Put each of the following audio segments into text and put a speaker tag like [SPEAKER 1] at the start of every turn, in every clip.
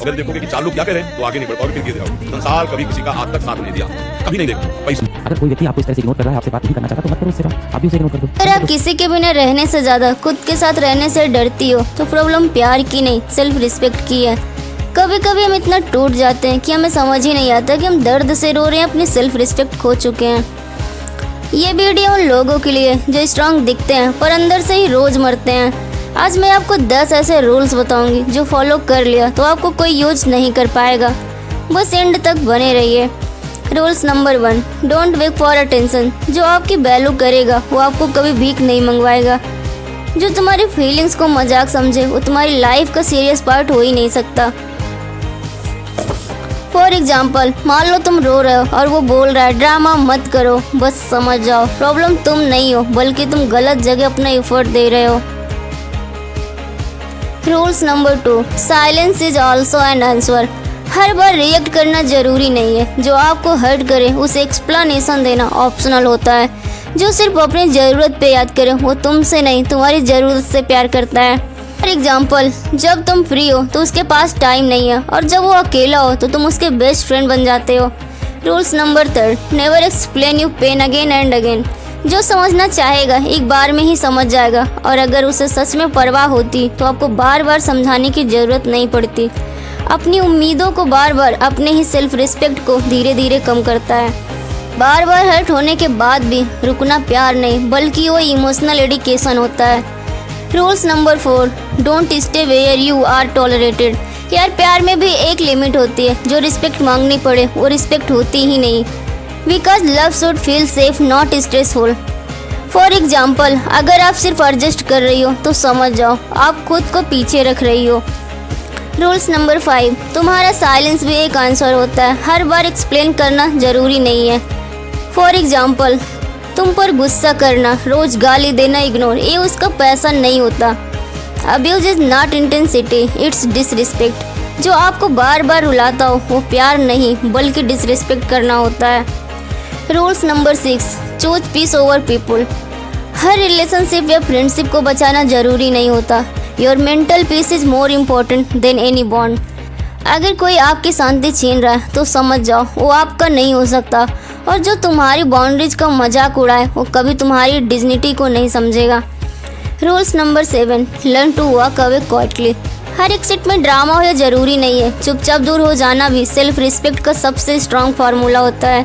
[SPEAKER 1] अगर देखोगे कि 4 लोग क्या कह रहे हैं तो आगे नहीं बढ़ पाओगे, फिर गिर जाओगे। संसार कभी किसी का आज तक साथ नहीं दिया, कभी नहीं देखा पैसा।
[SPEAKER 2] अगर कोई व्यक्ति आपको इस तरह से इग्नोर कर रहा है, आपसे बात नहीं करना चाहता, तो मत करो उससे बात, आप भी उसे इग्नोर कर दो।
[SPEAKER 3] अगर आप किसी के बिना रहने से ज्यादा खुद के साथ रहने से डरती हो तो प्रॉब्लम प्यार की नहीं, सेल्फ रिस्पेक्ट की है। कभी कभी हम इतना टूट जाते हैं कि हमें समझ ही नहीं आता कि हम दर्द से रो रहे हैं, अपनी सेल्फ रिस्पेक्ट खो चुके हैं। ये वीडियो उन लोगों के लिए जो स्ट्रांग दिखते हैं पर अंदर से ही रोज मरते हैं। आज मैं आपको 10 ऐसे रूल्स बताऊंगी जो फॉलो कर लिया तो आपको कोई यूज नहीं कर पाएगा। बस एंड तक बने रहिए। Rules number 1, don't wake for attention. जो आपकी वैल्यू करेगा वो आपको कभी भीख नहीं मंगवाएगा। जो तुम्हारी फीलिंग्स को मजाक समझे वो तुम्हारी लाइफ का सीरियस पार्ट हो ही नहीं सकता। फॉर एग्जाम्पल, मान लो तुम रो रहे हो और वो बोल रहा है ड्रामा मत करो, बस समझ जाओ प्रॉब्लम तुम नहीं हो बल्कि तुम गलत जगह अपना एफर्ट दे रहे हो। Rules number 2, silence is also an answer. Her bar react करना जरूरी नहीं है। जो आपको हर्ट करे उसे एक्सप्लेनेशन देना ऑप्शनल होता है। जो सिर्फ अपनी ज़रूरत पे याद करे वो तुमसे नहीं तुम्हारी ज़रूरत से प्यार करता है। फॉर एग्जाम्पल, जब तुम फ्री हो तो उसके पास टाइम नहीं है और जब वो अकेला हो तो तुम उसके बेस्ट फ्रेंड बन जाते हो। Rules number 3, never explain you pain again and again. जो समझना चाहेगा एक बार में ही समझ जाएगा और अगर उसे सच में परवाह होती तो आपको बार बार समझाने की ज़रूरत नहीं पड़ती। अपनी उम्मीदों को बार बार अपने ही सेल्फ रिस्पेक्ट को धीरे धीरे कम करता है। बार बार हर्ट होने के बाद भी रुकना प्यार नहीं बल्कि वो इमोशनल एडिकेशन होता है। Rules number 4, don't stay where you are tolerated. यार प्यार में भी एक लिमिट होती है। जो रिस्पेक्ट मांगनी पड़े वो रिस्पेक्ट होती ही नहीं। Because love should feel safe not stressful. For example, अगर आप सिर्फ एडजस्ट कर रही हो तो समझ जाओ आप खुद को पीछे रख रही हो। रूल्स नंबर 5, तुम्हारा साइलेंस भी एक आंसर होता है। हर बार एक्सप्लेन करना जरूरी नहीं है। फॉर एग्जाम्पल, तुम पर गुस्सा करना, रोज गाली देना, इग्नोर, ये उसका पैसा नहीं होता। Abuse is not intensity, it's disrespect. जो आपको बार बार रुलाता हो वो प्यार नहीं बल्कि डिसरिस्पेक्ट करना होता है। Rules number 6, choose peace over people. हर रिलेशनशिप या फ्रेंडशिप को बचाना जरूरी नहीं होता। Your mental peace is more important than any bond. अगर कोई आपकी शांति छीन रहा है तो समझ जाओ वो आपका नहीं हो सकता और जो तुम्हारी बाउंड्रीज का मजाक उड़ाए वो कभी तुम्हारी डिग्निटी को नहीं समझेगा। Rules number 7, learn to walk away quietly. हर एक्सिट में ड्रामा हो या जरूरी नहीं है। चुपचाप दूर हो जाना भी सेल्फ रिस्पेक्ट का सबसे स्ट्रांग फार्मूला होता है।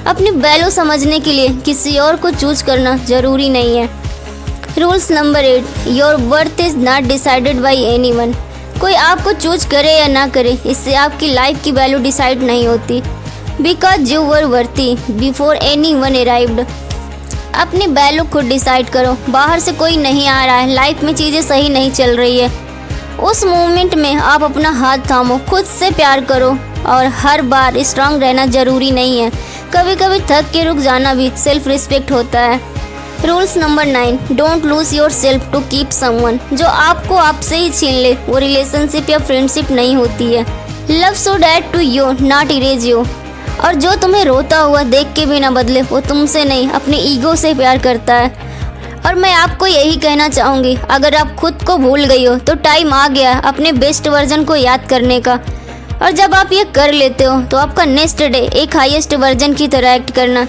[SPEAKER 3] अपनी वैल्यू समझने के लिए किसी और को चूज करना जरूरी नहीं है। Rules number 8, your worth is not decided by anyone. कोई आपको चूज करे या ना करे इससे आपकी लाइफ की वैल्यू डिसाइड नहीं होती। Because you were worthy before anyone arrived. अपनी वैल्यू खुद डिसाइड करो। बाहर से कोई नहीं आ रहा है, लाइफ में चीज़ें सही नहीं चल रही है, उस मोमेंट में आप अपना हाथ थामो, खुद से प्यार करो। और हर बार स्ट्रांग रहना जरूरी नहीं है। कभी कभी थक के रुक जाना भी सेल्फ रिस्पेक्ट होता है। Rules number 9, don't lose your self to keep someone. जो आपको आपसे ही छीन ले वो रिलेशनशिप या फ्रेंडशिप नहीं होती है। Love should add to you not erase you. और जो तुम्हें रोता हुआ देख के भी ना बदले वो तुमसे नहीं अपने ईगो से प्यार करता है। और मैं आपको यही कहना चाहूँगी, अगर आप खुद को भूल गई हो तो टाइम आ गया है अपने बेस्ट वर्जन को याद करने का। और जब आप ये कर लेते हो तो आपका नेक्स्ट डे एक हाईएस्ट वर्जन की तरह एक्ट करना।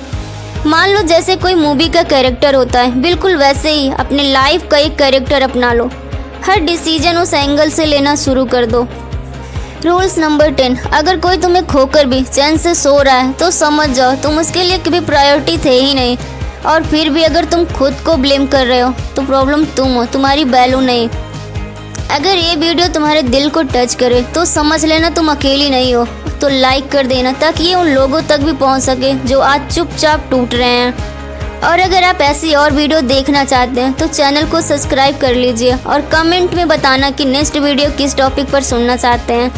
[SPEAKER 3] मान लो जैसे कोई मूवी का कैरेक्टर होता है, बिल्कुल वैसे ही अपने लाइफ का एक कैरेक्टर अपना लो। हर डिसीजन उस एंगल से लेना शुरू कर दो। रूल्स नंबर 10, अगर कोई तुम्हें खोकर भी चैन से सो रहा है तो समझ जाओ तुम उसके लिए कभी प्रायोरिटी थे ही नहीं। और फिर भी अगर तुम खुद को ब्लेम कर रहे हो तो प्रॉब्लम तुम हो, तुम्हारी वैल्यू नहीं। अगर ये वीडियो तुम्हारे दिल को टच करे तो समझ लेना तुम अकेली नहीं हो। तो लाइक कर देना ताकि ये उन लोगों तक भी पहुंच सके जो आज चुपचाप टूट रहे हैं। और अगर आप ऐसी और वीडियो देखना चाहते हैं तो चैनल को सब्सक्राइब कर लीजिए और कमेंट में बताना कि नेक्स्ट वीडियो किस टॉपिक पर सुनना चाहते हैं।